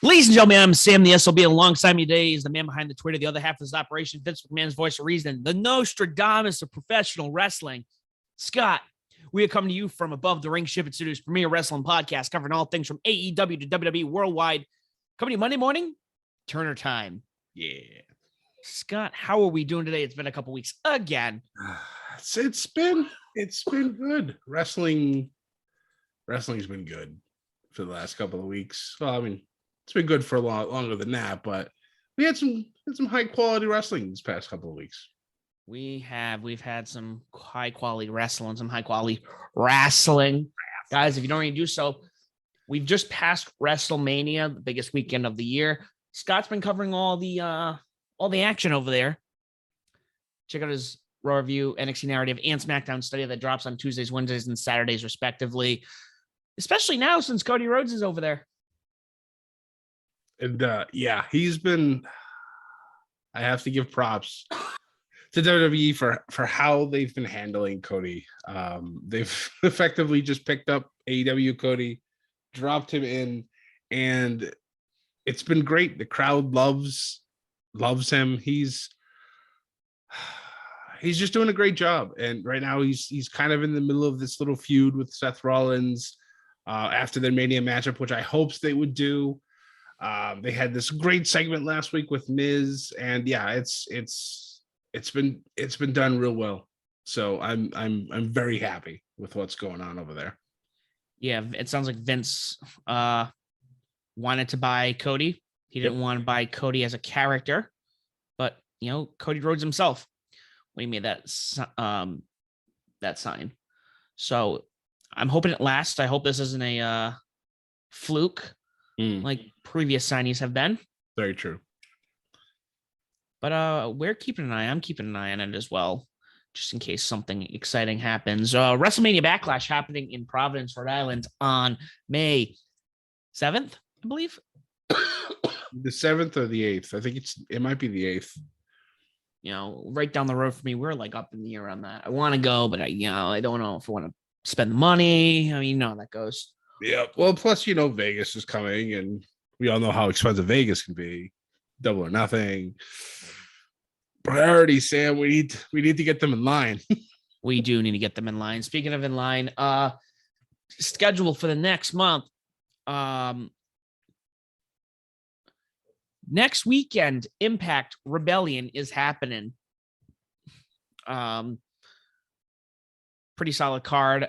Ladies and gentlemen, I'm Sam the SLB. Alongside me today is the man behind the Twitter, the other half of this operation, Vince McMahon's voice of reason, the Nostradamus of professional wrestling, Scott. We are coming to you from above the ring ship at Studios Premier Wrestling Podcast, covering all things from AEW to WWE worldwide. Coming to you Monday morning, Turner time. Yeah. Scott, how are we doing today? It's been a couple weeks again. It's been good. Wrestling's been good for the last couple of weeks. Well, I mean, it's been good for a lot longer than that, but we had some high quality wrestling this past couple of weeks. We've had some high quality wrestling, guys. If you don't already do so, we've just passed WrestleMania, the biggest weekend of the year. Scott's been covering all the action over there. Check out his Raw Review, NXT Narrative, and SmackDown study that drops on Tuesdays, Wednesdays, and Saturdays, respectively. Especially now since Cody Rhodes is over there. And he's been. I have to give props to WWE for how they've been handling Cody. They've effectively just picked up AEW Cody, dropped him in, and it's been great. The crowd loves him. He's just doing a great job. And right now he's kind of in the middle of this little feud with Seth Rollins after their Mania matchup, which I hoped they would do. They had this great segment last week with Miz, and it's been done real well. So I'm very happy with what's going on over there. Yeah, it sounds like Vince wanted to buy Cody. He didn't want to buy Cody as a character, but Cody Rhodes himself when he made that sign. So I'm hoping it lasts. I hope this isn't a fluke like previous signings have been. Very true. But we're keeping an eye. I'm keeping an eye on it as well, just in case something exciting happens. WrestleMania Backlash happening in Providence, Rhode Island on May 7th, I believe. The 7th or the 8th. I think it might be the 8th. Right down the road for me. We're like up in the air on that. I want to go, but I don't know if I want to spend the money. I mean, how that goes. Yeah. Well, plus, Vegas is coming, and we all know how expensive Vegas can be. Double or nothing. Priority, Sam. We need to get them in line. We do need to get them in line. Speaking of in line, schedule for the next month. Next weekend, Impact Rebellion is happening. Pretty solid card.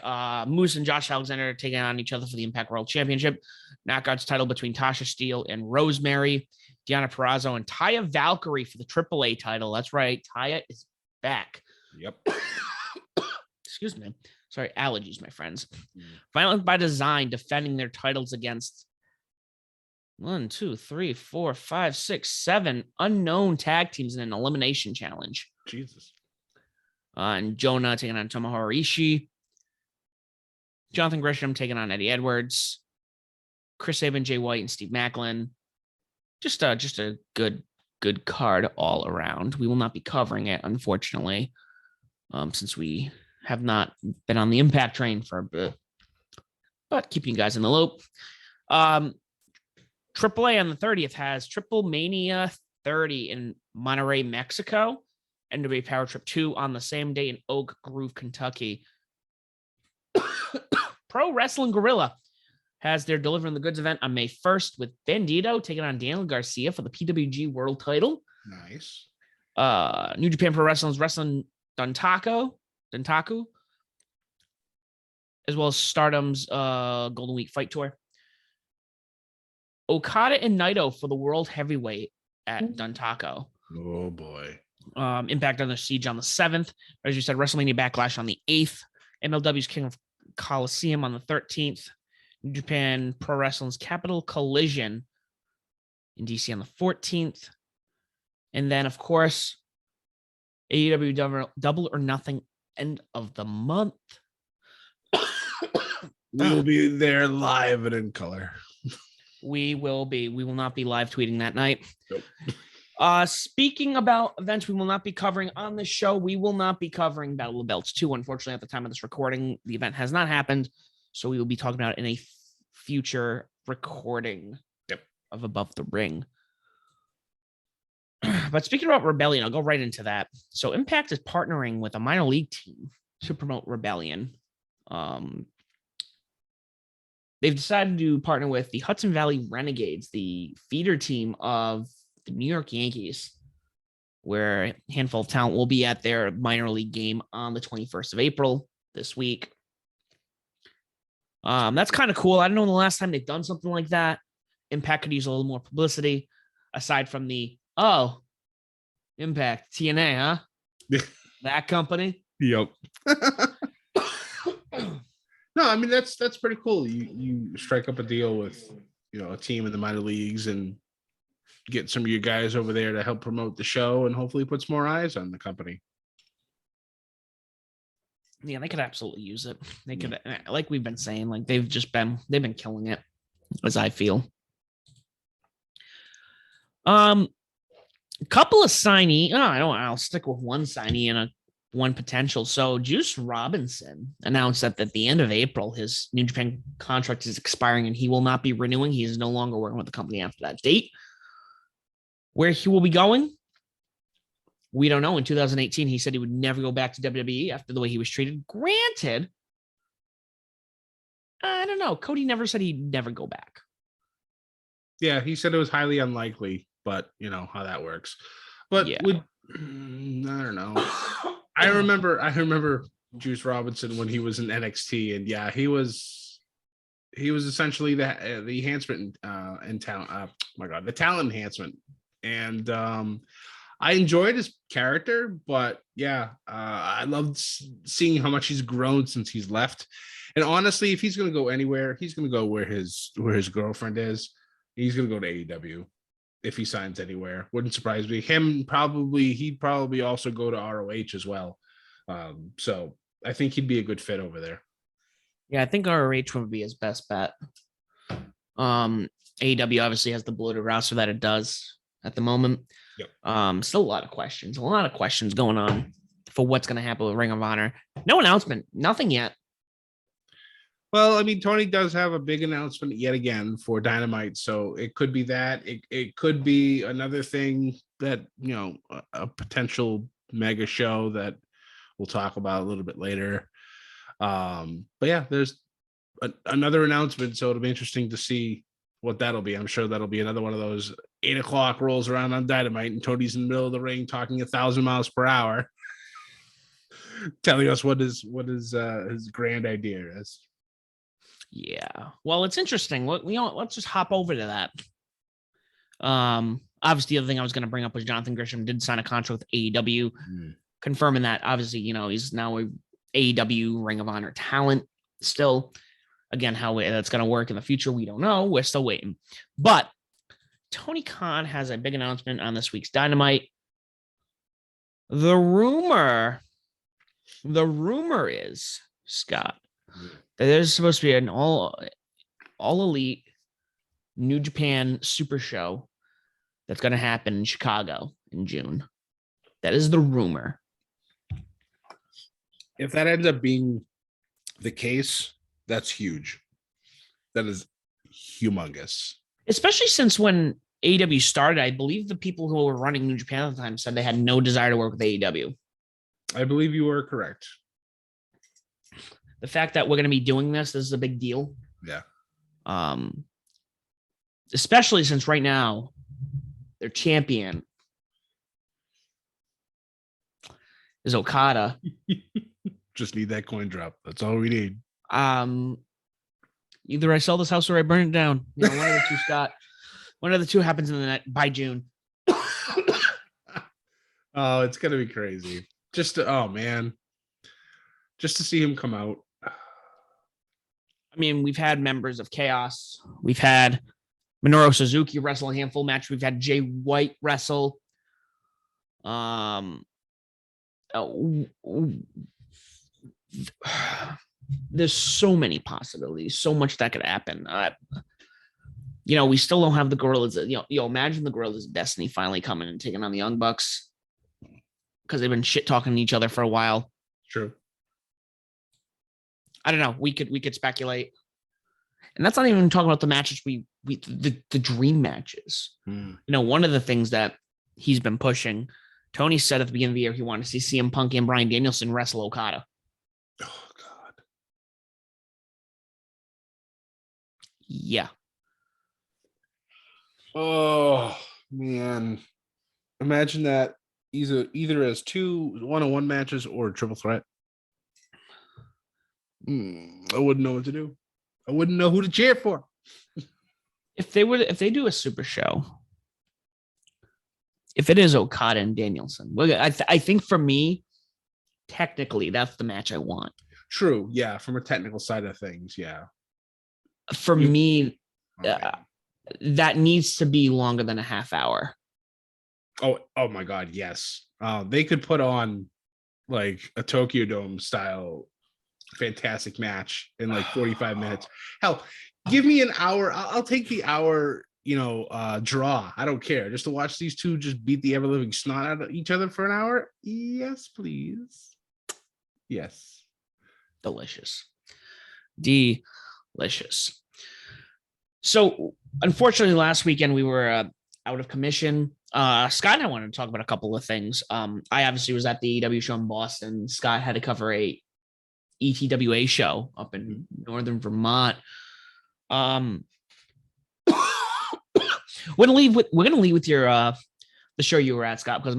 Moose and Josh Alexander taking on each other for the Impact World Championship. Knockouts title between Tasha Steele and Rosemary. Deonna Purrazzo and Taya Valkyrie for the AAA title. That's right. Taya is back. Yep. Excuse me. Sorry, allergies, my friends. Violent by Design defending their titles against 1, 2, 3, 4, 5, 6, 7 unknown tag teams in an elimination challenge. Jesus. And Jonah taking on Tomohiro Ishii. Johnathan Grisham taking on Eddie Edwards. Chris Sabin, Jay White, and Steve Macklin. Just a good card all around. We will not be covering it, unfortunately, since we have not been on the Impact train for a bit. But keeping you guys in the loop. AAA on the 30th has Triple Mania 30 in Monterrey, Mexico. NWA Power Trip 2 on the same day in Oak Grove, Kentucky. Pro Wrestling Guerrilla has their Delivering the Goods event on May 1st with Bandito taking on Daniel Garcia for the PWG World title. Nice. New Japan Pro Wrestling's Wrestling Dontaku, as well as Stardom's Golden Week Fight Tour. Okada and Naito for the World Heavyweight at Dontaku. Oh, boy. Impact on the Siege on the 7th. As you said, WrestleMania Backlash on the 8th. MLW's King of Coliseum on the 13th. New Japan Pro Wrestling's Capital Collision in DC on the 14th. And then, of course, AEW Double or Nothing end of the month. We'll be there live and in color. We will be. We will not be live tweeting that night. Nope. Speaking about events we will not be covering on the show, we will not be covering Battle of the Belts 2. Unfortunately, at the time of this recording, the event has not happened. So we will be talking about it in a future recording. Yep. of Above the Ring. But speaking about Rebellion, I'll go right into that. So Impact is partnering with a minor league team to promote Rebellion. They've decided to partner with the Hudson Valley Renegades, the feeder team of the New York Yankees, where a handful of talent will be at their minor league game on the 21st of April this week. That's kind of cool. I don't know the last time they've done something like that. Impact could use a little more publicity aside from the, Impact, TNA, huh? That company? Yep. No, I mean that's pretty cool. You strike up a deal with a team in the minor leagues and get some of your guys over there to help promote the show and hopefully puts more eyes on the company. Yeah, they could absolutely use it. They could, like we've been saying, like they've been killing it, as I feel. A couple of signee. I'll stick with one signee and one potential. So Juice Robinson announced that at the end of April, his New Japan contract is expiring and he will not be renewing. He is no longer working with the company after that date. Where he will be going, we don't know. In 2018, he said he would never go back to WWE after the way he was treated. Granted, I don't know. Cody never said he'd never go back. Yeah, he said it was highly unlikely, but you know how that works. But yeah. I don't know. I remember Juice Robinson when he was in NXT, and yeah, he was essentially the enhancement in talent. The talent enhancement, and I enjoyed his character, but yeah, I loved seeing how much he's grown since he's left. And honestly, if he's going to go anywhere, he's going to go where his girlfriend is. He's going to go to AEW if he signs anywhere. Wouldn't surprise me. He'd probably also go to ROH as well. So I think he'd be a good fit over there. Yeah, I think ROH would be his best bet. AEW obviously has the bloated roster that it does at the moment. Yep. Still a lot of questions going on for what's going to happen with Ring of Honor. No announcement, nothing yet. Well, I mean, Tony does have a big announcement yet again for Dynamite, so it could be that. It could be another thing that, a potential mega show that we'll talk about a little bit later. But yeah, there's another announcement, so it'll be interesting to see what that'll be. I'm sure that'll be another one of those 8 o'clock rolls around on Dynamite, and Tony's in the middle of the ring talking 1,000 miles per hour, telling us what his grand idea is. Yeah. Well, it's interesting. Let's just hop over to that. Obviously, the other thing I was going to bring up was Johnathan Grisham did sign a contract with AEW, confirming that obviously, he's now a AEW Ring of Honor talent still. Again, how that's going to work in the future, we don't know. We're still waiting. But Tony Khan has a big announcement on this week's Dynamite. The rumor is, Scott, that there's supposed to be an all elite New Japan Super Show that's going to happen in Chicago in June. That is the rumor. If that ends up being the case, that's huge. That is humongous. Especially since when AEW started, I believe the people who were running New Japan at the time said they had no desire to work with AEW. I believe you are correct. The fact that we're going to be doing this is a big deal. Yeah. Especially since right now their champion is Okada. Just need that coin drop. That's all we need. Either I sell this house or I burn it down. One of the two, Scott. One of the two happens in the night by June. Oh, it's gonna be crazy. Just to see him come out. I mean, we've had members of Chaos. We've had Minoru Suzuki wrestle a handful match. We've had Jay White wrestle. There's so many possibilities, so much that could happen. We still don't have the Gorillas. Imagine the Gorillas of Destiny finally coming and taking on the Young Bucks because they've been shit talking to each other for a while. True. I don't know. We could speculate, and that's not even talking about the matches we the dream matches. Hmm. You know, one of the things that he's been pushing, Tony said at the beginning of the year he wanted to see CM Punk and Bryan Danielson wrestle Okada. Oh God. Yeah. Oh man. Imagine that either as 2 one-on-one matches or a triple threat. I wouldn't know what to do. I wouldn't know who to cheer for. If they do a super show, if it is Okada and Danielson, I think for me, technically, that's the match I want. True. Yeah. From a technical side of things. Yeah. For me, Okay. that needs to be longer than a half hour. Oh my God. Yes. They could put on like a Tokyo Dome style fantastic match in like 45 minutes. Hell, give me an hour. I'll take the hour, draw. I don't care. Just to watch these two just beat the ever-living snot out of each other for an hour. Yes, please. Yes. Delicious. Delicious. So, unfortunately, last weekend we were out of commission. Scott and I wanted to talk about a couple of things. I obviously was at the EW show in Boston. Scott had to cover a ETWA show up in northern Vermont. We're gonna leave with your the show you were at, Scott, because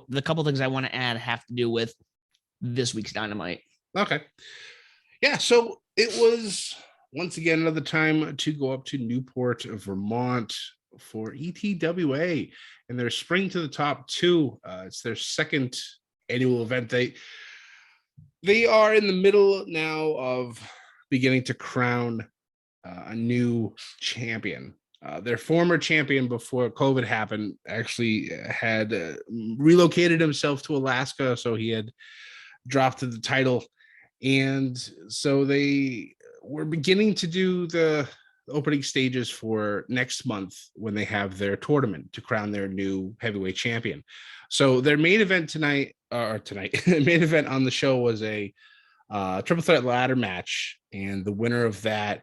the couple things I want to add have to do with this week's Dynamite. Okay. Yeah, so it was once again another time to go up to Newport, Vermont for ETWA and their Spring to the Top 2. It's their second annual event. They are in the middle now of beginning to crown a new champion. Their former champion before COVID happened actually had relocated himself to Alaska, so he had dropped the title. And so they were beginning to do the opening stages for next month when they have their tournament to crown their new heavyweight champion. So their main event main event on the show was a triple threat ladder match, and the winner of that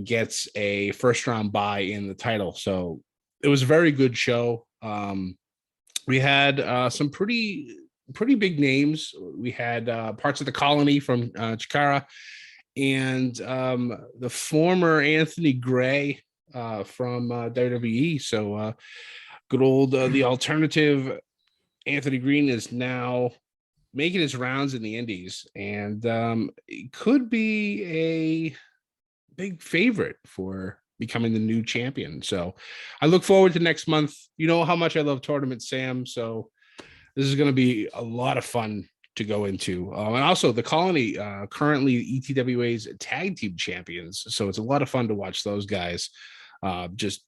gets a first round bye in the title. So it was a very good show. We had some pretty big names. We had parts of the Colony from Chikara, and the former Anthony Gray from WWE. So good old the alternative Anthony Green is now making his rounds in the Indies, and it could be a big favorite for becoming the new champion. So I look forward to next month. You know how much I love tournaments, Sam. So this is going to be a lot of fun to go into. And also the Colony, currently ETWA's tag team champions. So it's a lot of fun to watch those guys just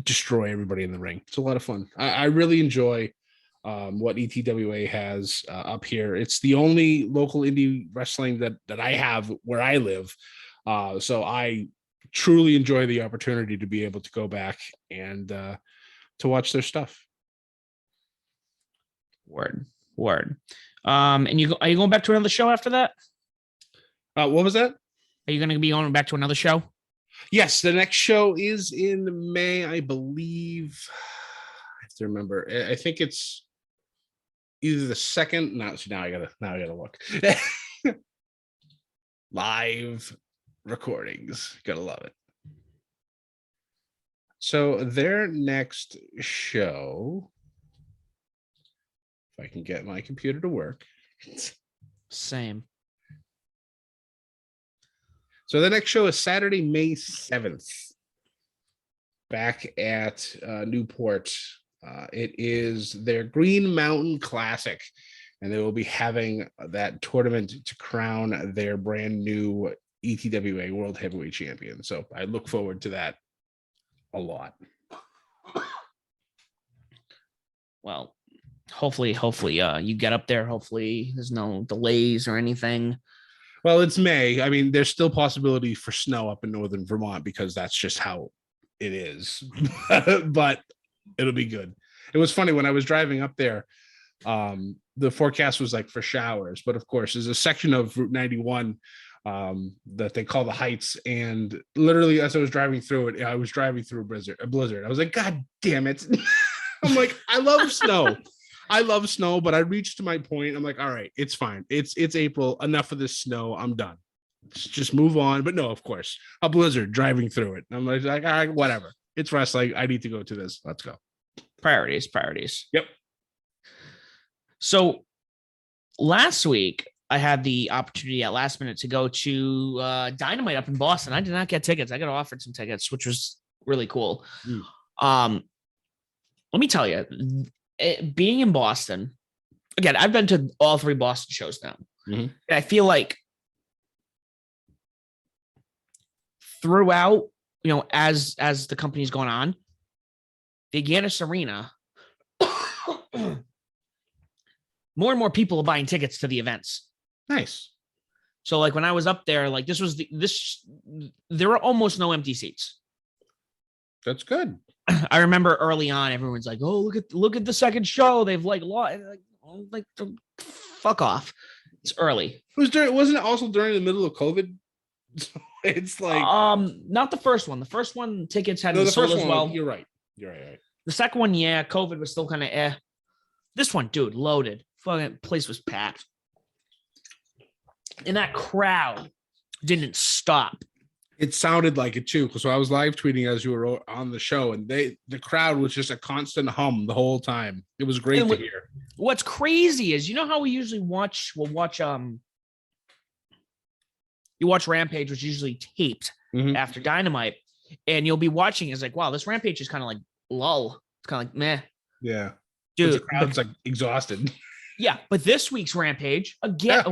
destroy everybody in the ring. It's a lot of fun. I really enjoy what ETWA has up here. It's the only local indie wrestling that I have where I live. So I truly enjoy the opportunity to be able to go back and to watch their stuff. Word. And are you going back to another show after that? What was that? Are you going to be going back to another show? Yes, the next show is in May, I believe. I have to remember. I think it's either the second. Now I gotta look. Live recordings, gotta love it. So their next show, if I can get my computer to work. Same. So the next show is Saturday, May 7th, back at Newport. It is their Green Mountain Classic, and they will be having that tournament to crown their brand new ETWA World Heavyweight Champion. So I look forward to that a lot. Well, hopefully you get up there. Hopefully there's no delays or anything. Well, it's May. I mean, there's still possibility for snow up in northern Vermont because that's just how it is. But it'll be good. It was funny when I was driving up there. The forecast was like for showers, but of course, there's a section of Route 91 that they call the Heights. And literally, as I was driving through it, I was driving through a blizzard. I was like, God damn it. I'm like, I love snow. I love snow, but I reached to my point. I'm like, all right, it's fine. It's April. Enough of this snow. I'm done. Just move on. But no, of course, a blizzard driving through it. I'm like, all right, whatever. It's wrestling. I need to go to this. Let's go. Priorities. Yep. So last week, I had the opportunity at last minute to go to Dynamite up in Boston. I did not get tickets. I got offered some tickets, which was really cool. Let me tell you, being in Boston, again, I've been to all 3 Boston shows now. And I feel like throughout, as the company's going on, the Giannis Arena, more and more people are buying tickets to the events. Nice. So like when I was up there, like there were almost no empty seats. That's good. I remember early on, everyone's like, "Oh, look at the second show. They've like fuck off. It's early." Wasn't it also during the middle of COVID? It's like not the first one. The first one tickets hadn't the sold first as one, well. You're right. Right. The second one, yeah, COVID was still kind of eh. This one, dude, loaded. Fucking place was packed. And that crowd didn't stop. It sounded like it too, because I was live tweeting as you were on the show, and the crowd was just a constant hum the whole time. It was great to hear. What's crazy is, how we usually watch you watch Rampage, which is usually taped after Dynamite, and you'll be watching it's like, wow, this Rampage is kind of like lull. It's kind of like meh. Yeah. Dude, the crowd's like exhausted. Yeah, but this week's Rampage, again,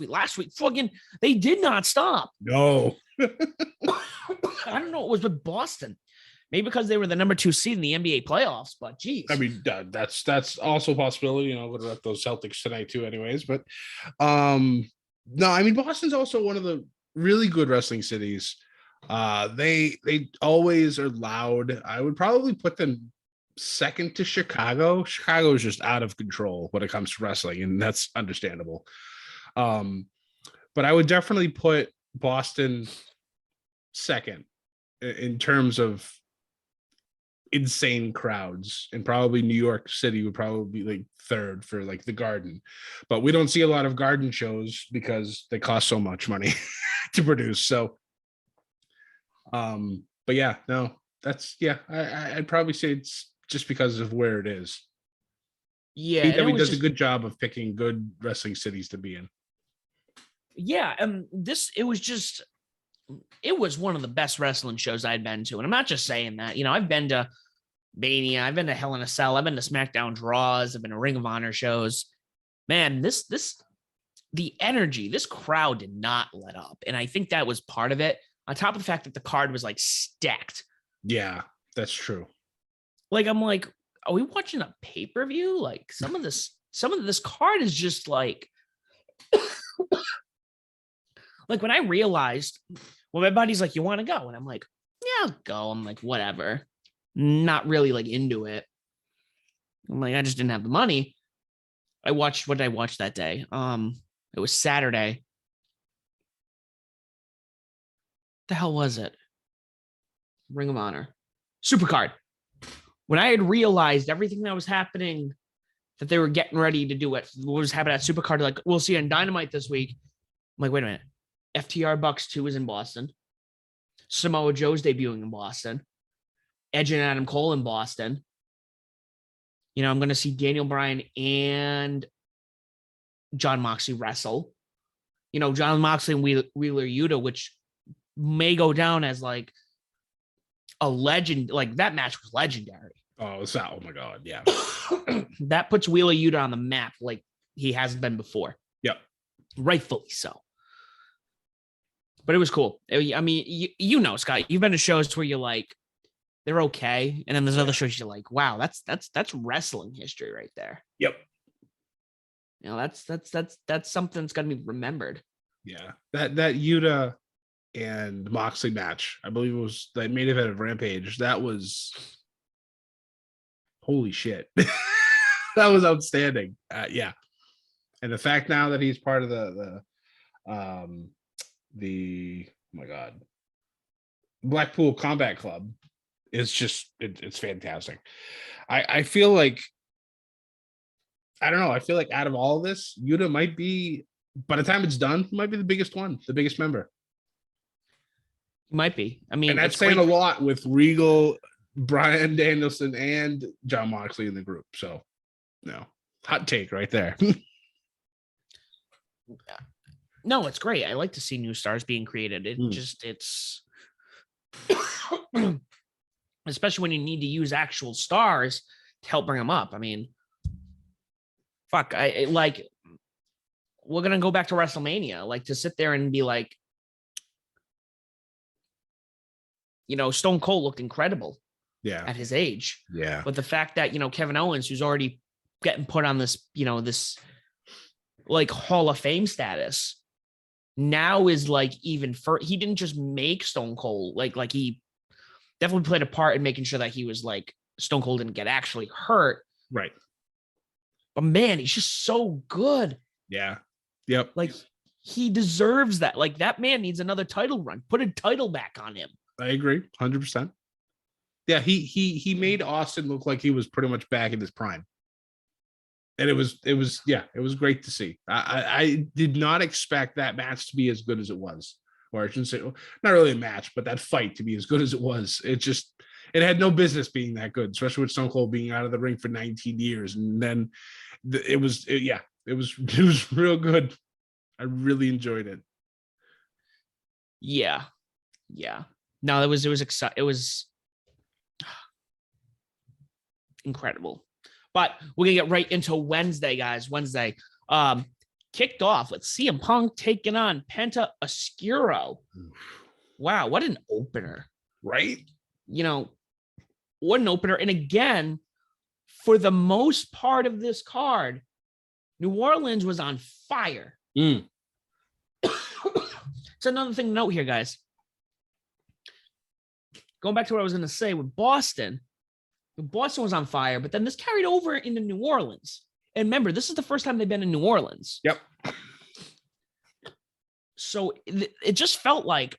last week, fucking, they did not stop. No. I don't know. It was with Boston. Maybe because they were the number 2 seed in the NBA playoffs, but geez. I mean, that's also a possibility. We'll go to those Celtics tonight too anyways. But no, I mean, Boston's also one of the really good wrestling cities. They always are loud. I would probably put them second to Chicago. Chicago is just out of control when it comes to wrestling, and that's understandable. But I would definitely put Boston second in terms of insane crowds, and probably New York City would probably be like third for like the Garden. But we don't see a lot of Garden shows because they cost so much money to produce. So but yeah, no, I'd probably say it's just because of where it is. Yeah, AEW does a good job of picking good wrestling cities to be in. Yeah, it was one of the best wrestling shows I'd been to. And I'm not just saying that. I've been to Mania, I've been to Hell in a Cell, I've been to SmackDown draws, I've been to Ring of Honor shows. Man, the energy, this crowd did not let up. And I think that was part of it. On top of the fact that the card was like stacked. Yeah, that's true. Like, I'm like, are we watching a pay-per-view? Like some of this card is just like, like when I realized, well, my buddy's like, you want to go? And I'm like, yeah, I'll go. I'm like, whatever. Not really like into it. I'm like, I just didn't have the money. What did I watch that day? It was Saturday. The hell was it? Ring of Honor. Supercard. When I had realized everything that was happening, that they were getting ready to do it, what was happening at Supercard, like, we'll see you on Dynamite this week. I'm like, wait a minute. FTR Bucks 2 is in Boston. Samoa Joe's debuting in Boston. Edge and Adam Cole in Boston. I'm going to see Daniel Bryan and John Moxley wrestle. John Moxley and Wheeler Yuta, which may go down as like a legend. Like that match was legendary. Oh, oh my God. Yeah. That puts Wheeler Yuta on the map like he hasn't been before. Yep. Rightfully so. But it was cool. I mean, Scott, you've been to shows where you're like, they're okay. And then there's other shows you're like, wow, that's wrestling history right there. Yep. That's something that's got to be remembered. Yeah. That Yuta and Moxley match, I believe it was the main event of Rampage. That was holy shit. That was outstanding. Yeah. And the fact now that he's part of the oh my God, Blackpool Combat Club is just it's fantastic. I feel like I don't know. I feel like out of all this, Yuta might be, by the time it's done, might be the biggest one, the biggest member. Might be. I mean, And that's saying a lot with Regal, Bryan Danielson, and Jon Moxley in the group. So, no, hot take right there. No, it's great. I like to see new stars being created. It's especially when you need to use actual stars to help bring them up. I mean, fuck, we're gonna go back to WrestleMania, like to sit there and be like, Stone Cold looked incredible, at his age, But the fact that Kevin Owens, who's already getting put on this, this like Hall of Fame status, now is like even for he didn't just make Stone Cold like he definitely played a part in making sure that he was like Stone Cold didn't get actually hurt, right? But man, he's just so good. Yeah. Yep. Like he deserves that. Like that man needs another title run. Put a title back on him. I agree, 100%. Yeah, he made Austin look like he was pretty much back in his prime, and it was great to see. I did not expect that match to be as good as it was, or I shouldn't say not really a match, but that fight to be as good as it was. It had no business being that good, especially with Stone Cold being out of the ring for 19 years, and then it was real good. I really enjoyed it. Yeah. No, it was exciting. It was incredible. But we're gonna get right into Wednesday, guys. Wednesday kicked off with CM Punk taking on Penta Oscuro. Wow, what an opener, right? What an opener. And again, for the most part of this card, New Orleans was on fire. It's another thing to note here, guys. Going back to what I was going to say with Boston was on fire, but then this carried over into New Orleans. And remember, this is the first time they've been in New Orleans. Yep. So it just felt like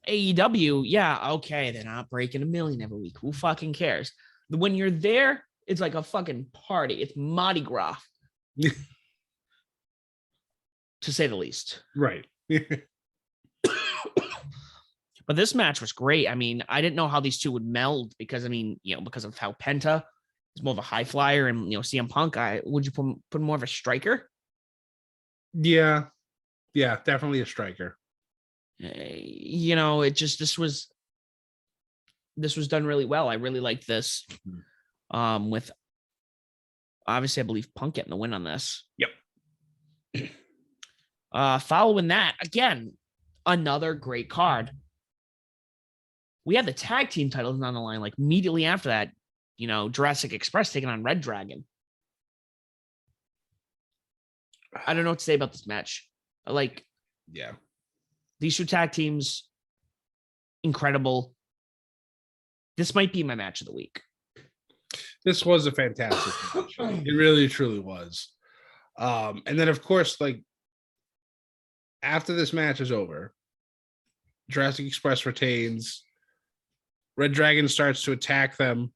AEW, yeah, okay, they're not breaking 1 million every week. Who fucking cares? When you're there, it's like a fucking party. It's Mardi Gras. To say the least. Right. But this match was great. I mean, I didn't know how these two would meld because because of how Penta is more of a high flyer and CM Punk, would you put more of a striker? Yeah, definitely a striker. This was done really well. I really liked this. With obviously, I believe Punk getting the win on this. Yep. Following that, again, another great card. We had the tag team titles on the line. Like immediately after that, Jurassic Express taking on Red Dragon. I don't know what to say about this match. These two tag teams, incredible. This might be my match of the week. This was a fantastic match. It really, truly was. And then, of course, like after this match is over, Jurassic Express retains. Red Dragon starts to attack them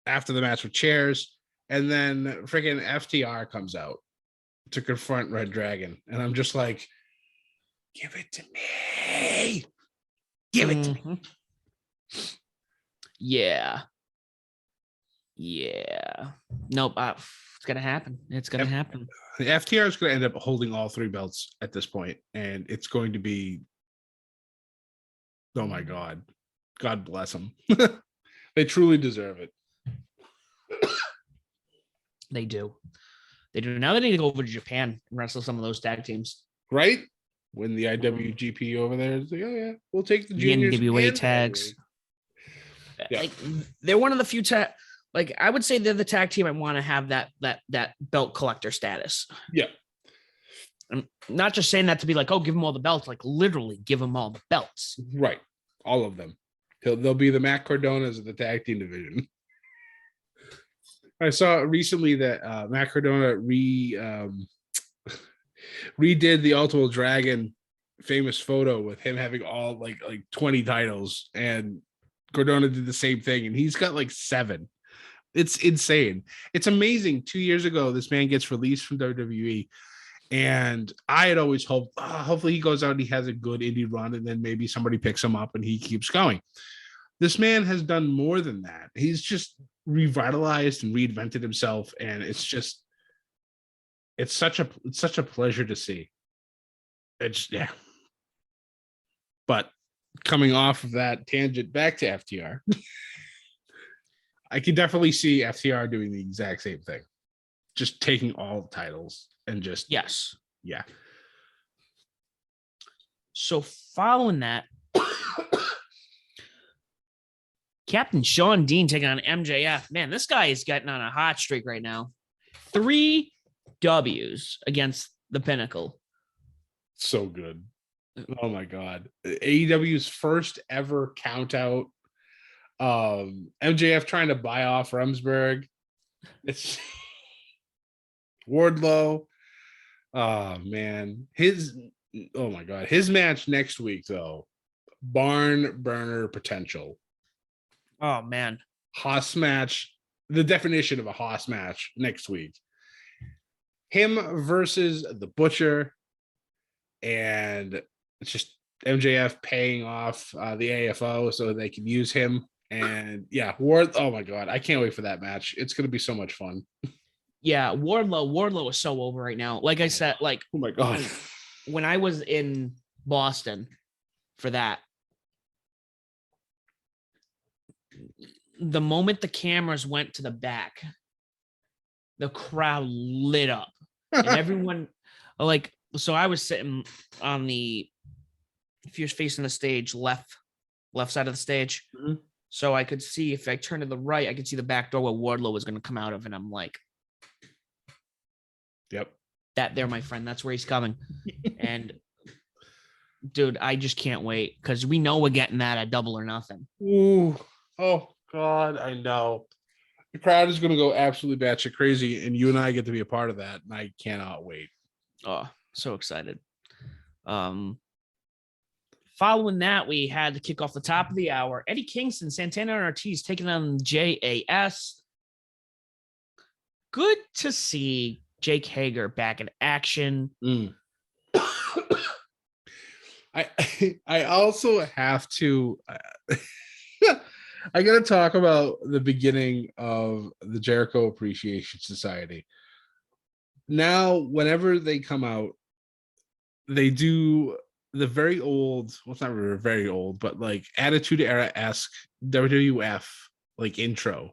after the match with chairs, and then freaking FTR comes out to confront Red Dragon, and I'm just like, give it to me. Give it to me. Yeah. Nope. It's gonna happen. It's gonna happen. The FTR is going to end up holding all 3 belts at this point, and it's going to be, oh my God, God bless them. They truly deserve it. They do. Now they need to go over to Japan and wrestle some of those tag teams. Right? When the IWGP over there is like, oh yeah, we'll take the juniors NWA tags. Yeah. Like they're one of the few like I would say they're the tag team I want to have that belt collector status. Yeah. I'm not just saying that to be like, oh, give them all the belts, like literally give them all the belts. Right. All of them. They'll be the Matt Cardonas of the tag team division. I saw recently that Matt Cardona redid the Ultimate Dragon famous photo with him having all like 20 titles, and Cardona did the same thing, and he's got like 7. It's insane. It's amazing. 2 years ago, this man gets released from WWE, and I had always hoped, hopefully he goes out and he has a good indie run, and then maybe somebody picks him up and he keeps going. This man has done more than that. He's just revitalized and reinvented himself, and it's such a pleasure to see. It's yeah. But coming off of that tangent back to FTR, I can definitely see FTR doing the exact same thing, just taking all the titles and just yes. Yeah. So following that, Captain Sean Dean taking on MJF. Man, this guy is getting on a hot streak right now. 3 W's against the Pinnacle. So good. Oh my God. AEW's first ever count out. MJF trying to buy off Remsburg. It's Wardlow. Oh man. Oh my God. His match next week though. Barn burner potential. Oh man. Haas match. The definition of a Haas match next week. Him versus the Butcher. And it's just MJF paying off the AFO so they can use him. And yeah, oh my God, I can't wait for that match. It's going to be so much fun. Yeah, Wardlow is so over right now. Like I said, like, oh my God, when I was in Boston for that, the moment the cameras went to the back, the crowd lit up, and everyone like. So I was sitting on the, if you're facing the stage, left side of the stage. Mm-hmm. So I could see, if I turned to the right, I could see the back door where Wardlow was going to come out of. And I'm like, yep, that there, my friend, that's where he's coming. And dude, I just can't wait, because we know we're getting that at Double or Nothing. Ooh, oh God, I know. The crowd is going to go absolutely batshit crazy, and you and I get to be a part of that, and I cannot wait. Oh, so excited. Following that, we had to kick off the top of the hour. Eddie Kingston, Santana and Ortiz taking on JAS. Good to see Jake Hager back in action. I also have to I got to talk about the beginning of the Jericho Appreciation Society. Now, whenever they come out, they do the very old, well, it's not really very old, but like Attitude Era-esque WWF like intro.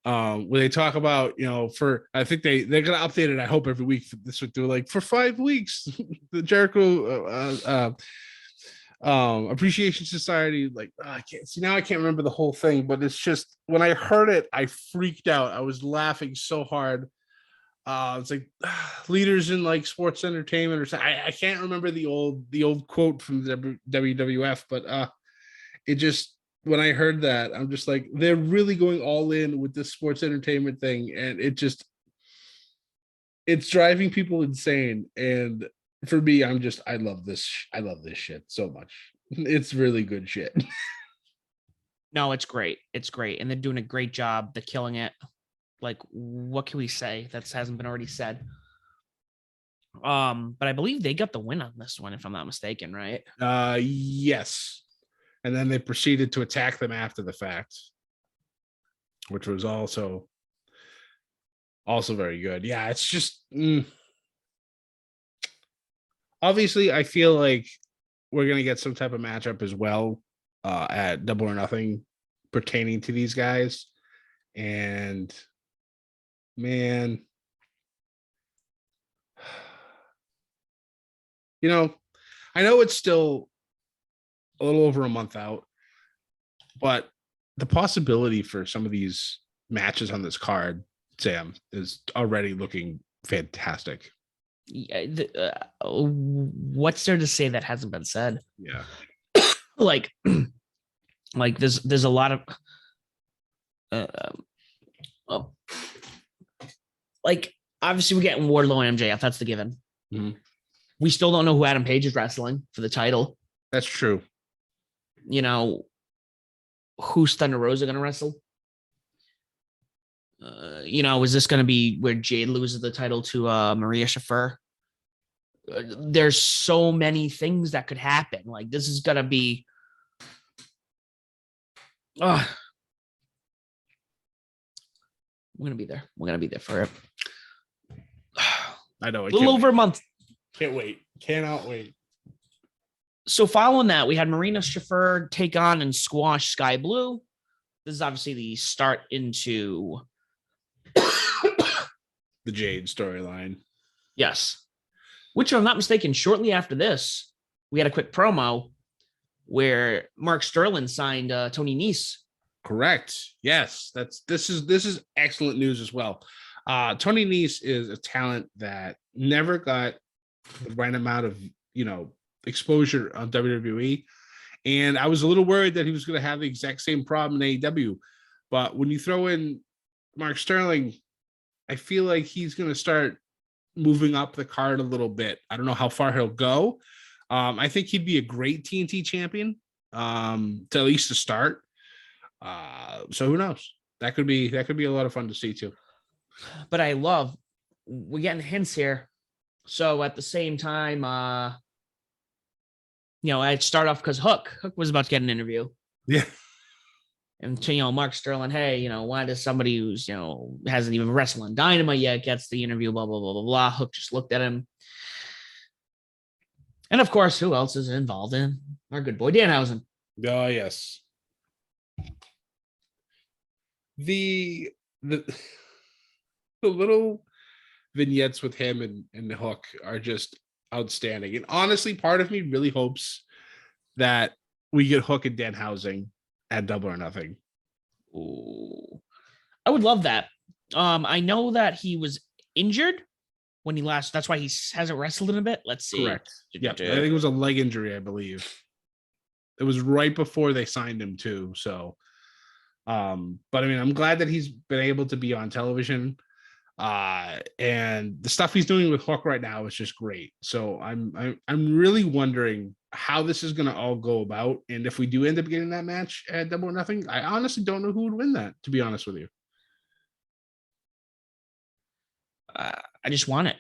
Where they talk about, for, I think they're gonna update it, I hope, every week. This week they're like, for 5 weeks, the Jericho Appreciation Society, like, I can't remember the whole thing, but it's just, when I heard it, I freaked out. I was laughing so hard. It's like leaders in like sports entertainment or something. I can't remember the old quote from the WWF, but it just, when I heard that, I'm just like, they're really going all in with this sports entertainment thing, and it's driving people insane. And for me, I love this shit so much. It's really good shit. No, it's great. It's great. And they're doing a great job. They're killing it. Like, what can we say that hasn't been already said? But I believe they got the win on this one, if I'm not mistaken, right? Yes. And then they proceeded to attack them after the fact, which was also very good. Yeah, it's just obviously, I feel like we're gonna get some type of matchup as well at Double or Nothing pertaining to these guys. And man, I know it's still a little over a month out, but the possibility for some of these matches on this card, Sam, is already looking fantastic. What's there to say that hasn't been said? Yeah. like there's a lot of like, obviously we're getting Wardlow and MJF, that's the given. Mm-hmm. We still don't know who Adam Page is wrestling for the title. That's true. You know, who's Thunder Rosa going to wrestle? You know, is this going to be where Jade loses the title to Maria Shafir? There's so many things that could happen. Like, this is going to be. We're going to be there. We're going to be there for it. I know. A little over a month. Can't wait. Cannot wait. So following that, we had Marina Shafir take on and squash Sky Blue. This is obviously the start into the Jade storyline. Yes. Which, if I'm not mistaken, shortly after this, we had a quick promo where Mark Sterling signed Tony Nese. Correct. Yes. This is excellent news as well. Tony Nese is a talent that never got the right amount of, exposure on WWE. And I was a little worried that he was going to have the exact same problem in AEW. But when you throw in Mark Sterling, I feel like he's going to start moving up the card a little bit. I don't know how far he'll go. I think he'd be a great TNT champion, to at least to start. So who knows? That could be a lot of fun to see too. But we're getting hints here. So at the same time, I'd start off because Hook was about to get an interview. Yeah. And to, Mark Sterling, hey, why does somebody who's, hasn't even wrestled on Dynamite yet gets the interview, blah, blah, blah, blah, blah. Hook just looked at him. And of course, who else is involved in our good boy Danhausen? Oh, yes. The little vignettes with him and Hook are just outstanding. And honestly, part of me really hopes that we get Hook and Danhausen at Double or Nothing. Ooh. I would love that. I know that he was injured when he last. That's why he hasn't wrestled in a bit. Let's see. Correct. Yeah, I think it was a leg injury, I believe. It was right before they signed him too. So, but I mean, I'm glad that he's been able to be on television. And the stuff he's doing with Hook right now is just great. So I'm really wondering how this is going to all go about. And if we do end up getting that match at Double or Nothing, I honestly don't know who would win that, to be honest with you. I just want it.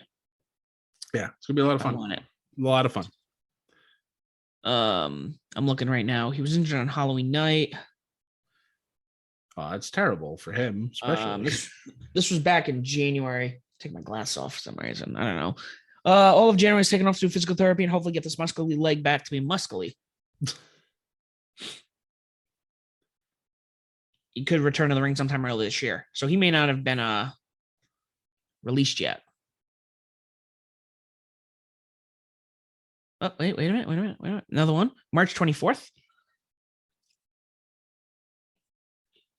Yeah, it's gonna be a lot of fun. I want it. A lot of fun. I'm looking right now. He was injured on Halloween night. It's terrible for him, especially. This was back in January. Take my glass off for some reason. I don't know. All of January is taken off to do physical therapy and hopefully get this muscly leg back to be muscly. He could return to the ring sometime early this year. So he may not have been released yet. Oh, wait a minute. Another one. March 24th.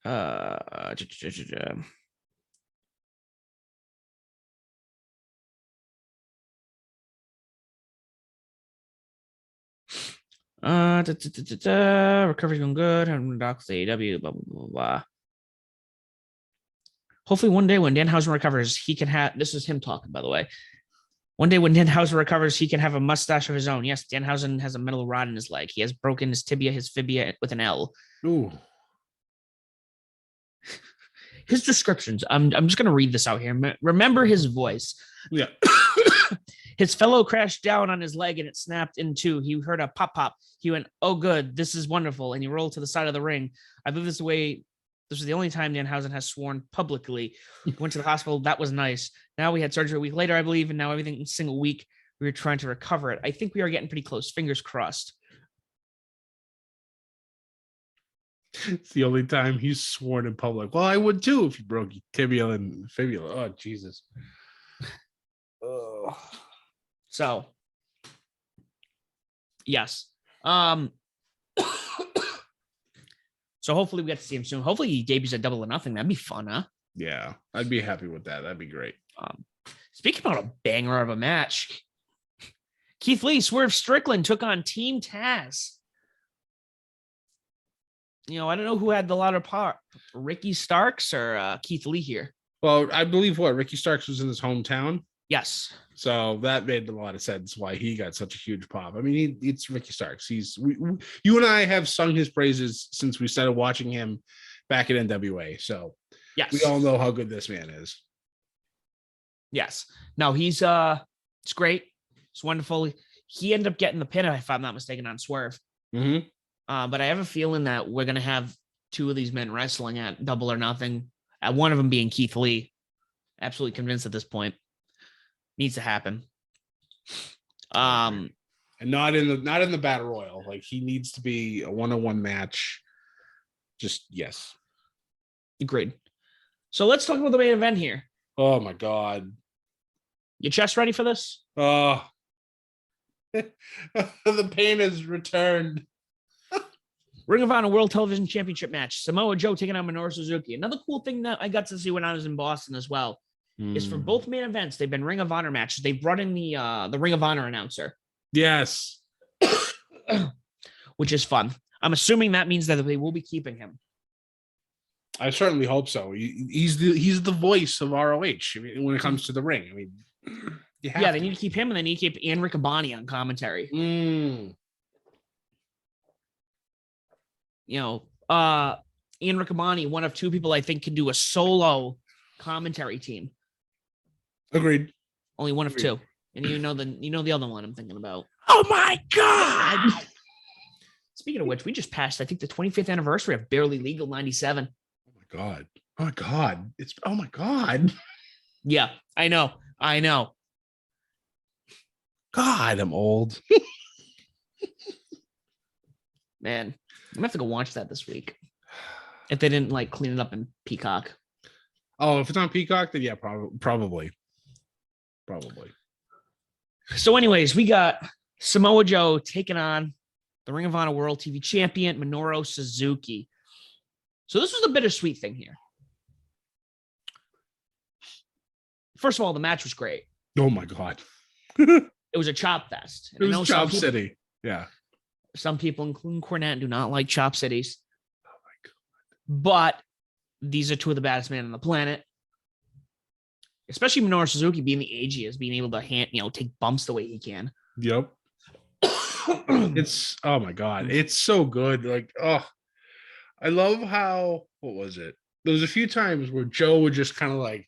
Recovery's going good. I'm docs the AEW, blah, blah, blah, blah. Hopefully one day when Danhausen recovers, he can have, this is him talking, by the way. One day when Danhausen recovers, he can have a mustache of his own. Yes, Danhausen has a metal rod in his leg. He has broken his tibia, his fibia with an L. Ooh. His descriptions. I'm just going to read this out here. Remember his voice. Yeah. His fellow crashed down on his leg and it snapped in two. He heard a pop pop. He went, "Oh, good. This is wonderful." And he rolled to the side of the ring. I believe this was the only time Danhausen has sworn publicly. He went to the hospital. That was nice. Now we had surgery a week later, I believe. And now everything in a single week, we were trying to recover it. I think we are getting pretty close. Fingers crossed. It's the only time he's sworn in public. Well, I would too if you broke your tibia and fibula. Oh, Jesus. Oh. So, yes. So hopefully we get to see him soon. Hopefully he debuts at Double or Nothing. That'd be fun, huh? Yeah, I'd be happy with that. That'd be great. Speaking about a banger of a match, Keith Lee, Swerve Strickland took on Team Taz. I don't know who had the louder part, Ricky Starks or Keith Lee here. Well, I believe Ricky Starks was in his hometown. Yes. So that made a lot of sense why he got such a huge pop. I mean, it's Ricky Starks. You and I have sung his praises since we started watching him back at NWA. So Yes, we all know how good this man is. Yes. No, it's great. It's wonderful. He ended up getting the pin, if I'm not mistaken, on Swerve. Mm-hmm. But I have a feeling that we're gonna have two of these men wrestling at Double or Nothing. One of them being Keith Lee. Absolutely convinced at this point. Needs to happen. And not in the battle royal. Like, he needs to be a 1-on-1 match. Just yes. Agreed. So let's talk about the main event here. Oh my God. Your chest ready for this? Oh, the pain has returned. Ring of Honor World Television Championship match. Samoa Joe taking on Minoru Suzuki. Another cool thing that I got to see when I was in Boston as well is for both main events, they've been Ring of Honor matches. They brought in the Ring of Honor announcer. Yes. Which is fun. I'm assuming that means that they will be keeping him. I certainly hope so. He's the voice of ROH when it comes to the ring. I mean, they need to keep him, and they need to keep Ian Riccaboni on commentary. You know, Ian Riccaboni, one of two people I think can do a solo commentary team. Agreed. Only one of two, and you know the other one I'm thinking about. Oh my God! Speaking of which, we just passed, I think, the 25th anniversary of Barely Legal 97. Oh my God! Oh my God! Oh my God! Yeah, I know. God, I'm old. Man, I'm gonna have to go watch that this week. If they didn't like clean it up in Peacock. Oh, if it's on Peacock, then yeah, probably. So, anyways, we got Samoa Joe taking on the Ring of Honor World TV Champion Minoru Suzuki. So this was a bittersweet thing here. First of all, the match was great. Oh my God. It was a chop fest. It was Chop City. Yeah. Some people, including Cornette, do not like Chop Cities. Oh my God. But these are two of the baddest men on the planet. Especially Minoru Suzuki being the age he is, being able to take bumps the way he can. Yep. It's oh my God. It's so good. Like, oh, I love how, what was it? There was a few times where Joe would just kind of like,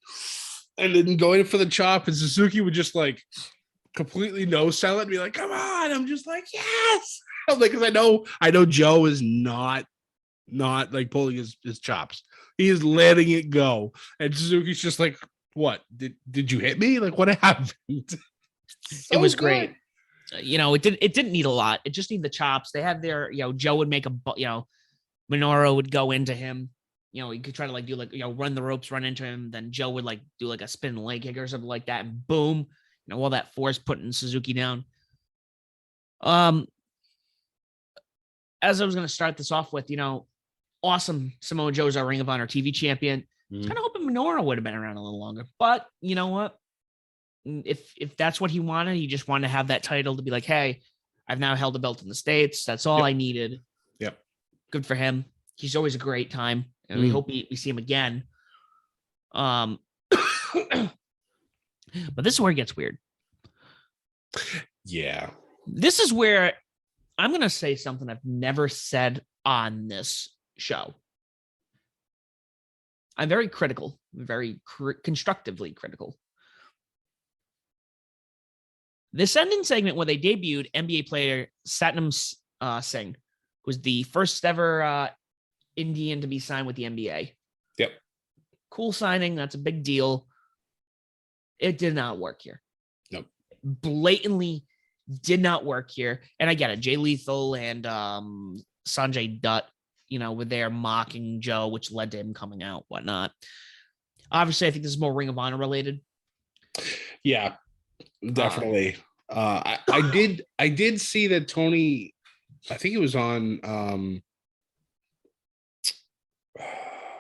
and then go in for the chop, and Suzuki would just like completely no sell it and be like, come on. I'm just like, yes. I'm like, because I know Joe is not like pulling his chops. He is letting it go. And Suzuki's just like, what? Did you hit me? Like, what happened? It was great. It didn't need a lot. It just needed the chops. They had their, Joe would make Minoru would go into him. He could try to run the ropes, run into him. Then Joe would do a spin leg kick or something like that. And boom, all that force putting Suzuki down. As I was going to start this off with, awesome. Samoa Joe's our Ring of Honor TV champion. I was kind of hoping Minoru would have been around a little longer, but you know what? If that's what he wanted, he just wanted to have that title to be like, hey, I've now held the belt in the States. That's all I needed. Yep. Good for him. He's always a great time. And we hope we see him again. But this is where it gets weird. Yeah. This is where I'm going to say something I've never said on this show. I'm very critical, very constructively critical. This ending segment where they debuted NBA player Satnam Singh, who was the first ever Indian to be signed with the NBA. Yep. Cool signing. That's a big deal. It did not work here. Nope. Blatantly did not work here. And I get it. Jay Lethal and Sanjay Dutt, were there mocking Joe, which led to him coming out, whatnot. Obviously, I think this is more Ring of Honor related. Yeah, definitely. I did see that Tony, I think it was on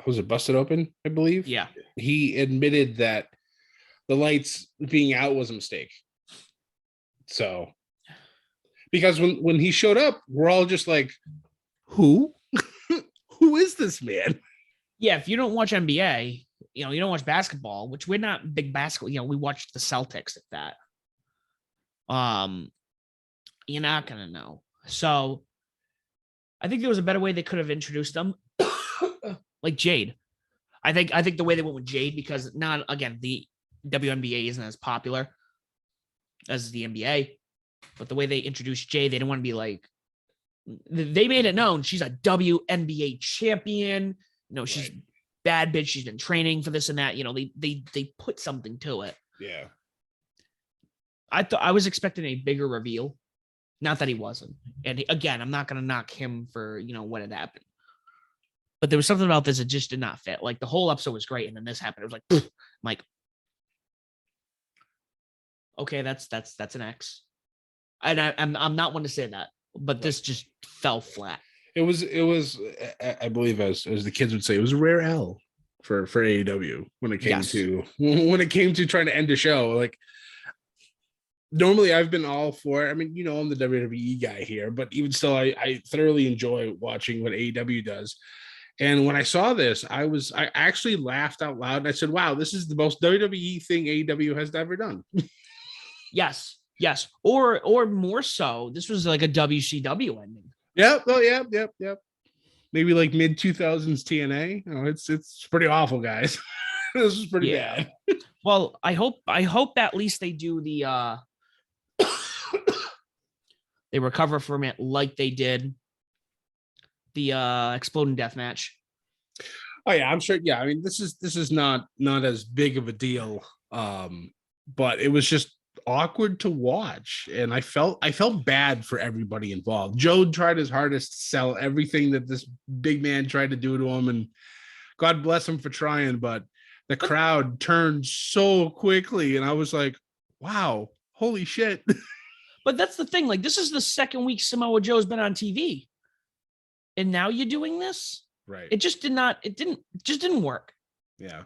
was it Busted Open, I believe? Yeah. He admitted that the lights being out was a mistake. So, because when he showed up, we're all just like, who? Who is this man? Yeah, if you don't watch NBA, you don't watch basketball, which we're not big basketball. We watch the Celtics at that. You're not gonna know. So I think there was a better way they could have introduced them, like Jade. I think the way they went with Jade, because not again the WNBA isn't as popular as the NBA, but the way they introduced Jade, they didn't want to be like, they made it known she's a WNBA champion. You know, she's bad bitch. She's been training for this and that. You know, they put something to it. Yeah. I was expecting a bigger reveal. Not that he wasn't. And again, I'm not going to knock him for, you know, what had happened. But there was something about this that just did not fit. Like the whole episode was great, and then this happened. It was like, I'm like, okay, that's an X. And I'm not one to say that, but this just fell flat. It was I believe as the kids would say, it was a rare L for AEW when it came to trying to end a show. Like, normally I've been all for it. I mean, you know, I'm the WWE guy here, but even still, I thoroughly enjoy watching what AEW does. And when I saw this, I actually laughed out loud and I said, wow, this is the most WWE thing AEW has ever done. Yes. Or more so, this was like a WCW ending. Yep. Oh, yep. Maybe like mid 2000s TNA. Oh, it's pretty awful, guys. This is pretty bad. Well, I hope at least they do the they recover from it like they did the exploding death match. Oh yeah, I'm sure. Yeah, I mean, this is not as big of a deal, but it was just awkward to watch, and I felt bad for everybody involved. Joe tried his hardest to sell everything that this big man tried to do to him, and God bless him for trying, but the crowd turned so quickly, and I was like, wow, holy shit. But that's the thing, like, this is the second week Samoa Joe's been on TV, and now you're doing this, right? It didn't work. Yeah,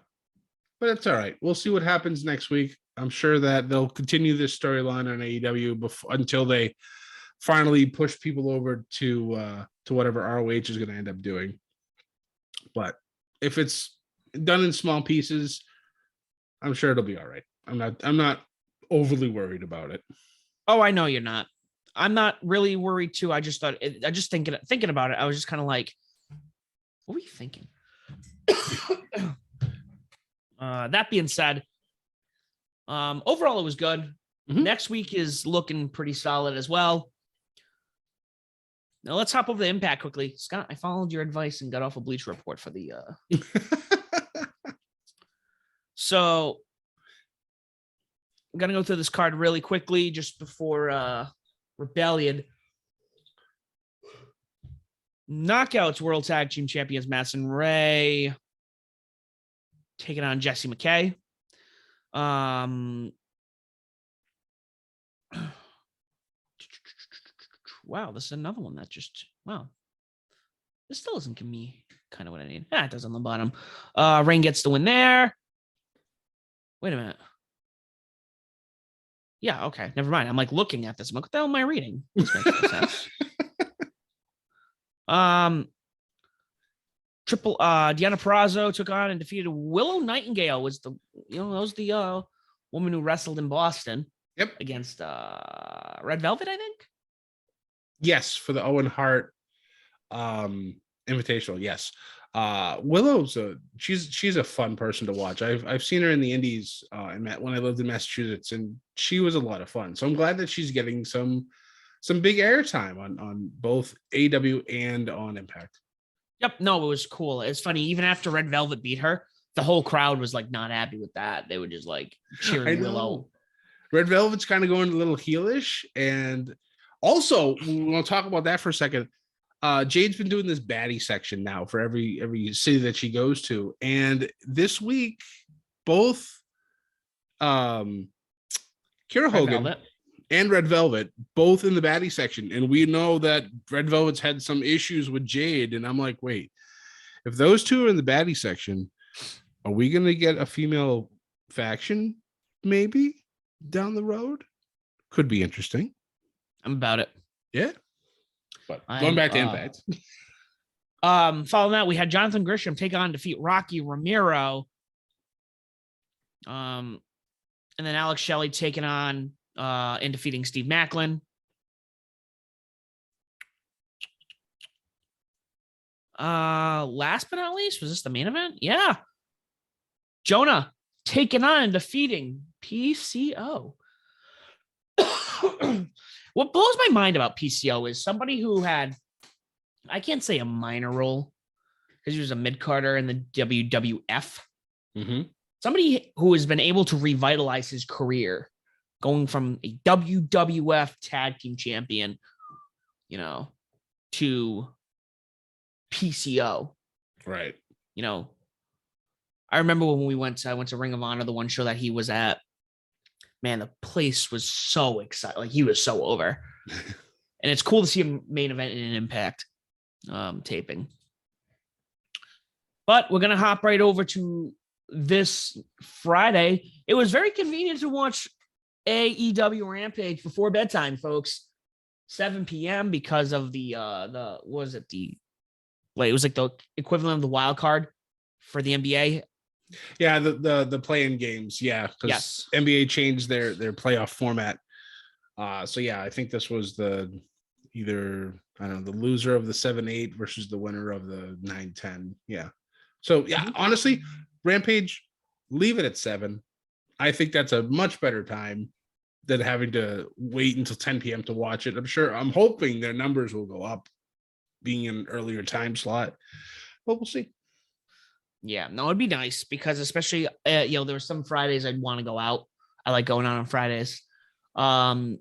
but it's all right. We'll see what happens next week. I'm sure that they'll continue this storyline on AEW until they finally push people over to whatever ROH is going to end up doing. But if it's done in small pieces, I'm sure it'll be all right. I'm not overly worried about it. Oh, I know you're not. I'm not really worried too. I just thinking about it, I was just kind of like, what were you thinking? That being said, overall it was good. Mm-hmm. Next week is looking pretty solid as well. Now let's hop over the Impact quickly. Scott, I followed your advice and got off a Bleacher Report for the So I'm gonna go through this card really quickly just before Rebellion. Knockouts World Tag Team Champions Madison Ray taking on Jessie McKay. Wow, this is another one that just, wow. This still doesn't give me kind of what I need. It does on the bottom. Rain gets the win there. Wait a minute. Yeah, okay, never mind. I'm like looking at this. I'm like, what the hell am I reading? This makes no sense. Deanna Purrazzo took on and defeated Willow Nightingale. Was the woman who wrestled in Boston. Yep. Against Red Velvet, I think. Yes, for the Owen Hart Invitational. Yes. Willow's she's a fun person to watch. I've seen her in the Indies when I lived in Massachusetts, and she was a lot of fun. So I'm glad that she's getting some big airtime on both AEW and on Impact. Yep. No, it was cool. It's funny. Even after Red Velvet beat her, the whole crowd was like not happy with that. They were just like cheering Willow. Red Velvet's kind of going a little heelish, and also we'll talk about that for a second. Jade's been doing this baddie section now for every city that she goes to, and this week both Kira Hogan and Red Velvet both in the baddie section, and we know that Red Velvet's had some issues with Jade, and I'm like, wait, if those two are in the baddie section, are we gonna get a female faction maybe down the road? Could be interesting. I'm about it. Yeah. But going back to Impact. Following that, we had Johnathan Grisham take on defeat Rocky Romero. And then Alex Shelley taking on in defeating Steve Macklin. Last but not least, was this the main event? Yeah. Jonah taking on and defeating PCO. What blows my mind about PCO is somebody who had, I can't say a minor role because he was a mid-carder in the WWF. Mm-hmm. Somebody who has been able to revitalize his career, going from a WWF tag team champion, to PCO. Right. I remember when I went to Ring of Honor, the one show that he was at. Man, the place was so excited. Like, he was so over. And it's cool to see him main event in an Impact taping. But we're going to hop right over to this Friday. It was very convenient to watch AEW Rampage before bedtime, folks. 7 p.m. because of it was like the equivalent of the wild card for the NBA. Yeah, the play-in games. Yeah, because yes. NBA changed their playoff format. So yeah, I think this was the loser of the 7-8 versus the winner of the 9-10. Yeah. So yeah, honestly, Rampage, leave it at 7. I think that's a much better time than having to wait until 10 p.m. to watch it. I'm hoping their numbers will go up being an earlier time slot, but we'll see. Yeah, no, it'd be nice because especially, there were some Fridays I'd want to go out. I like going out on Fridays. 10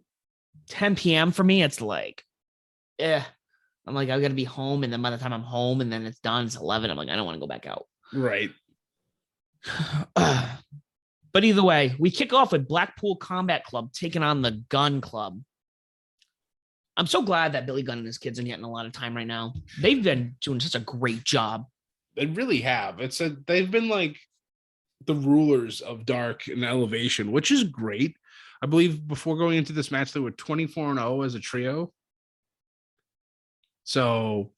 p.m. for me, it's like, I'm like, I got to be home. And then by the time I'm home and then it's done, it's 11. I'm like, I don't want to go back out. Right. But either way, we kick off with Blackpool Combat Club taking on the Gun Club. I'm so glad that Billy Gunn and his kids are getting a lot of time right now. They've been doing such a great job. They really have. They've been like the rulers of Dark and Elevation, which is great. I believe before going into this match, they were 24-0 as a trio. So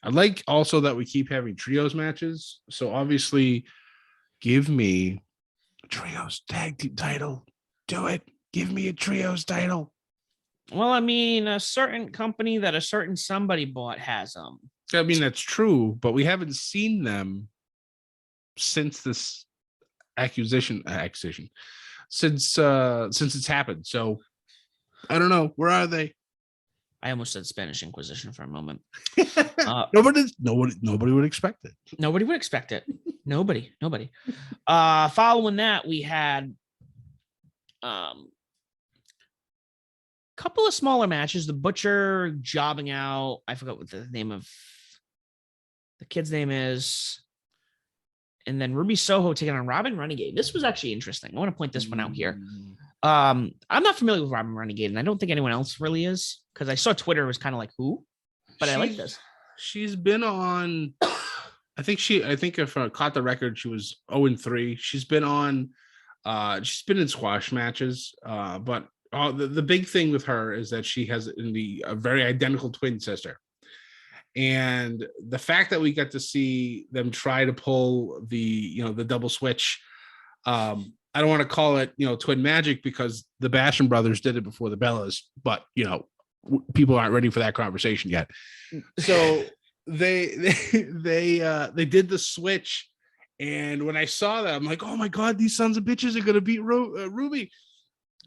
I like also that we keep having trios matches. So obviously, give me a trios tag team title. Do it. Give me a trios title. Well, I mean, a certain company that a certain somebody bought has them. I mean, that's true, but we haven't seen them since this accusation since it's happened. So I don't know. Where are they? I almost said Spanish Inquisition for a moment. Nobody would expect it. Nobody would expect it. Nobody. Following that, we had couple of smaller matches. The Butcher jobbing out. I forgot what the name of the kid's name is. And then Ruby Soho taking on Robin Renegade. This was actually interesting. I want to point this one out here. I'm not familiar with Robin Renegade, and I don't think anyone else really is, because I saw Twitter was kind of like, who? But I like this. She's been on, I think if I caught the record, she was 0-3. She's been on, she's been in squash matches, but the big thing with her is that she has a very identical twin sister. And the fact that we got to see them try to pull the double switch, I don't want to call it, twin magic, because the Basham brothers did it before the Bellas, but people aren't ready for that conversation yet. So they did the switch. And when I saw that, I'm like, oh my God, these sons of bitches are going to beat Ruby.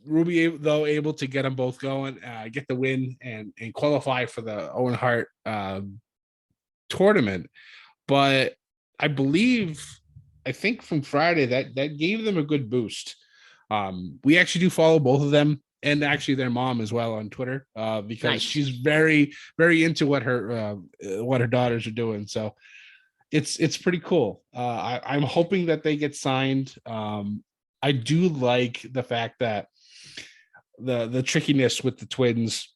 Ruby, though, able to get them both going, get the win and qualify for the Owen Hart tournament. But I think from Friday that gave them a good boost. We actually do follow both of them and actually their mom as well on Twitter, because nice. She's very, very into what her daughters are doing. So it's pretty cool. I'm hoping that they get signed. I do like the fact that the trickiness with the twins,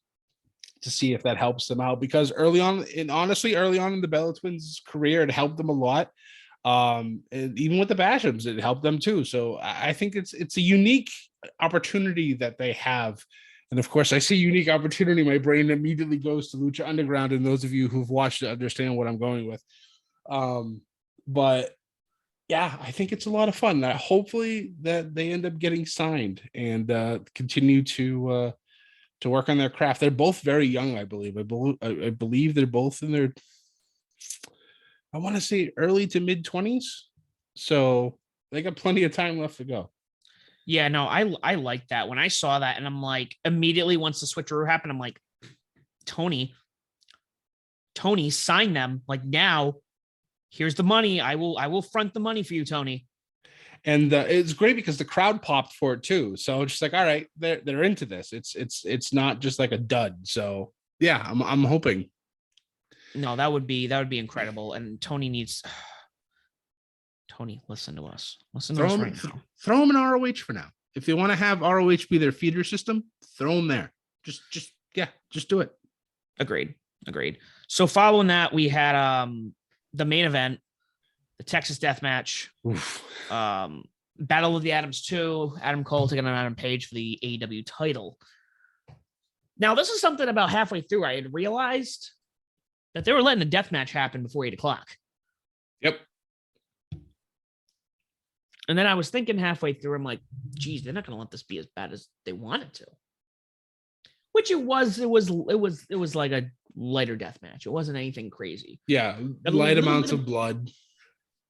to see if that helps them out, because early on in the Bella Twins' career, it helped them a lot. And even with the Bashams, it helped them too. So I think it's a unique opportunity that they have. And of course, I see unique opportunity, my brain immediately goes to Lucha Underground, and those of you who've watched it understand what I'm going with. But Yeah, I think it's a lot of fun. Hopefully that they end up getting signed and continue to work on their craft. They're both very young, I believe. I believe they're both in their, I want to say, early to mid 20s. So they got plenty of time left to go. Yeah, no, I like that. When I saw that, and I'm like, immediately once the switcheroo happened, I'm like, Tony, sign them. Like, now, here's the money. I will front the money for you, Tony. And it's great because the crowd popped for it too. So it's just like, all right, they're into this. It's not just like a dud. So yeah, I'm hoping. No, that would be incredible. And Tony needs Tony, listen to us. Listen to us right now. Throw them in ROH for now. If they want to have ROH be their feeder system, throw them there. Just do it. Agreed. So following that, we had the main event, the Texas Death Match, Battle of the Atoms 2, Adam Cole taking on Adam Page for the AEW title. Now, this is something about halfway through I had realized that they were letting a death match happen before 8 o'clock. Yep. And then I was thinking halfway through, I'm like, geez, they're not going to let this be as bad as they wanted to. Which it was like a lighter death match. It wasn't anything crazy. Yeah, light amounts of blood.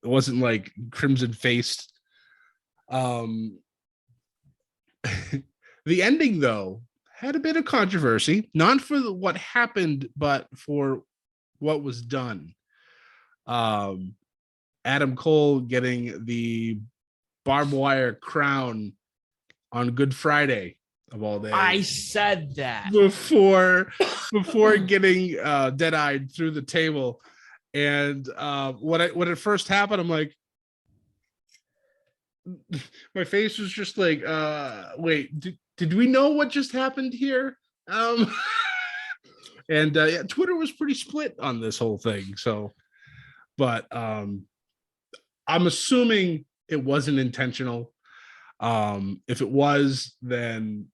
It wasn't like crimson faced. The ending though had a bit of controversy, not for what happened, but for what was done. Adam Cole getting the barbed wire crown on Good Friday of all days. I said that before getting dead-eyed through the table. And when it first happened, I'm like, my face was just like, wait, did we know what just happened here? And yeah, Twitter was pretty split on this whole thing. So, but I'm assuming it wasn't intentional. If it was, then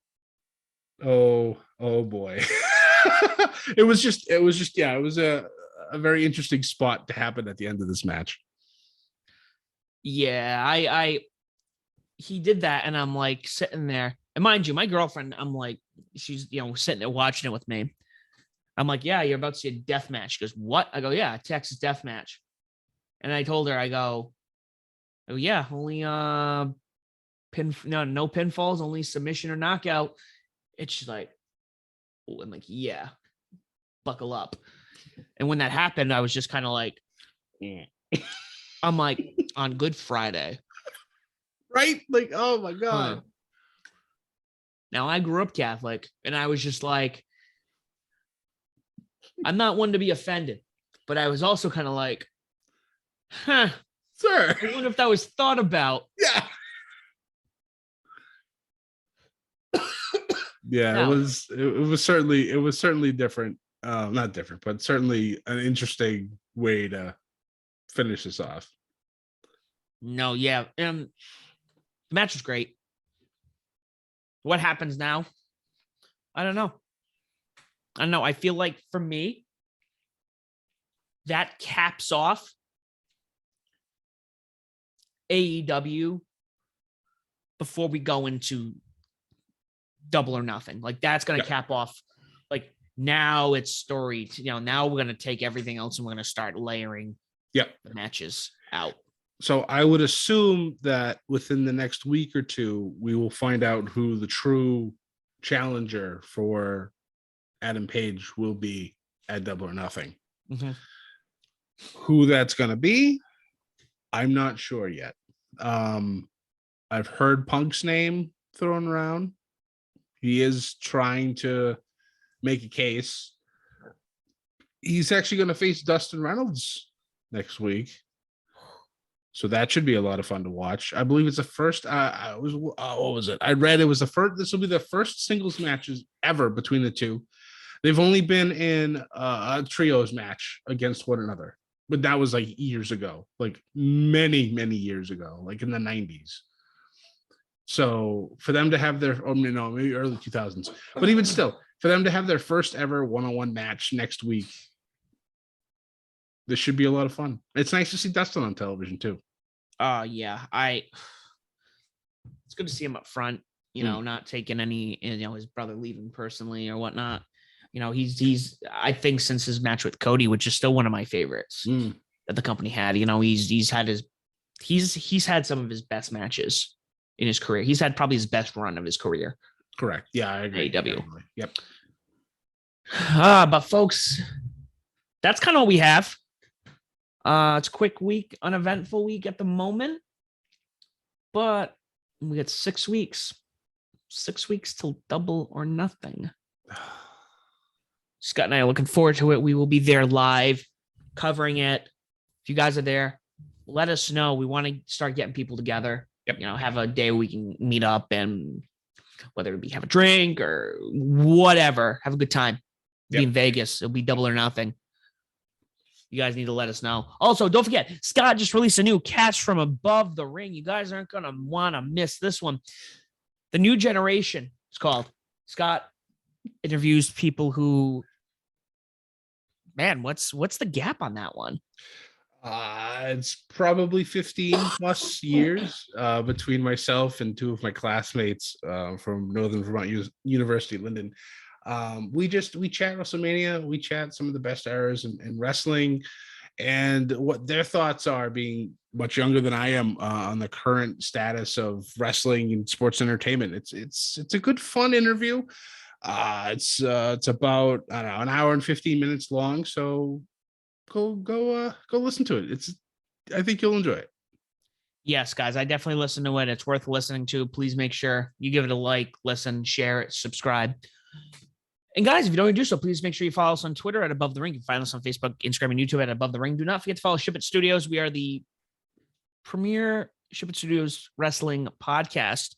oh boy. it was a very interesting spot to happen at the end of this match. Yeah, he did that, and I'm like sitting there. And mind you, my girlfriend, I'm like, she's sitting there watching it with me. I'm like, yeah, you're about to see a death match. She goes, what? I go, yeah, Texas death match. And I told her, I go, oh yeah, only no pinfalls, only submission or knockout. And she's like, oh, I'm like, yeah, buckle up. And when that happened, I was just kind of like, I'm like, on Good Friday. Right? Like, oh my God. Now, I grew up Catholic, and I was just like, I'm not one to be offended, but I was also kind of like, huh, sir, I wonder if that was thought about. Yeah. Yeah, no. It was certainly different. Not different, but certainly an interesting way to finish this off. No, yeah. The match was great. What happens now? I don't know. I feel like for me, that caps off AEW before we go into Double or Nothing. Like, that's going to cap off. Like, now it's story. Now we're going to take everything else and we're going to start layering the matches out. So I would assume that within the next week or two, we will find out who the true challenger for Adam Page will be at Double or Nothing. Mm-hmm. Who that's going to be, I'm not sure yet. I've heard Punk's name thrown around. He is trying to make a case. He's actually going to face Dustin Reynolds next week. So that should be a lot of fun to watch. I believe it's the first. What was it? I read it was the first. This will be the first singles matches ever between the two. They've only been in a trios match against one another, but that was like years ago, like many years ago, like in the 90s. So for them to have their, maybe early 2000s, but even still, for them to have their first ever one-on-one match next week, this should be a lot of fun. It's nice to see Dustin on television too. Yeah, it's good to see him up front, not taking any, his brother leaving personally or whatnot. He's I think since his match with Cody, which is still one of my favorites that the company had, he's had some of his best matches in his career. He's had probably his best run of his career. Correct. Yeah, I agree. AEW. Yep. But folks, that's kind of what we have. It's a quick week, uneventful week at the moment, but we got 6 weeks. 6 weeks till Double or Nothing. Scott and I are looking forward to it. We will be there live covering it. If you guys are there, let us know. We want to start getting people together. Yep. Have a day we can meet up, and whether it be have a drink or whatever, have a good time. Be in Vegas. It'll be Double or Nothing. You guys need to let us know. Also, don't forget, Scott just released a new Catch from Above the Ring. You guys aren't going to want to miss this one. The New Generation, it's called. Scott interviews people who, man, what's the gap on that one? It's probably 15 plus years between myself and 2 of my classmates from Northern Vermont University, Linden. We chat WrestleMania, we chat some of the best eras in wrestling and what their thoughts are, being much younger than I am, on the current status of wrestling and sports entertainment. It's a good, fun interview. It's about, I don't know, an hour and 15 minutes long. So go listen to it. I think you'll enjoy it. Yes, guys, I definitely listen to it. It's worth listening to. Please make sure you give it a like, listen, share it, subscribe. And guys, if you don't already do so, please make sure you follow us on Twitter at Above the Ring. You can find us on Facebook, Instagram, and YouTube at Above the Ring. Do not forget to follow Ship It Studios. We are the premier Ship It Studios wrestling podcast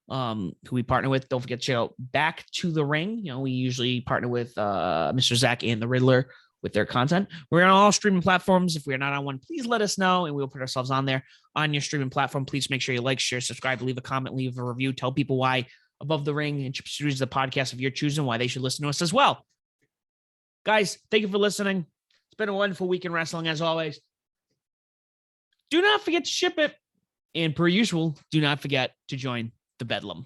who we partner with. Don't forget to check out Back to the Ring. We usually partner with Mr. Zach and the Riddler with their content. We're on all streaming platforms. If we're not on one, please let us know, and we'll put ourselves on there on your streaming platform. Please make sure you like, share, subscribe, leave a comment, leave a review. Tell people why Above the Ring and Ship It Studios is the podcast of your choosing, why they should listen to us as well. Guys, thank you for listening. It's been a wonderful week in wrestling, as always. Do not forget to ship it. And per usual, do not forget to join the Bedlam.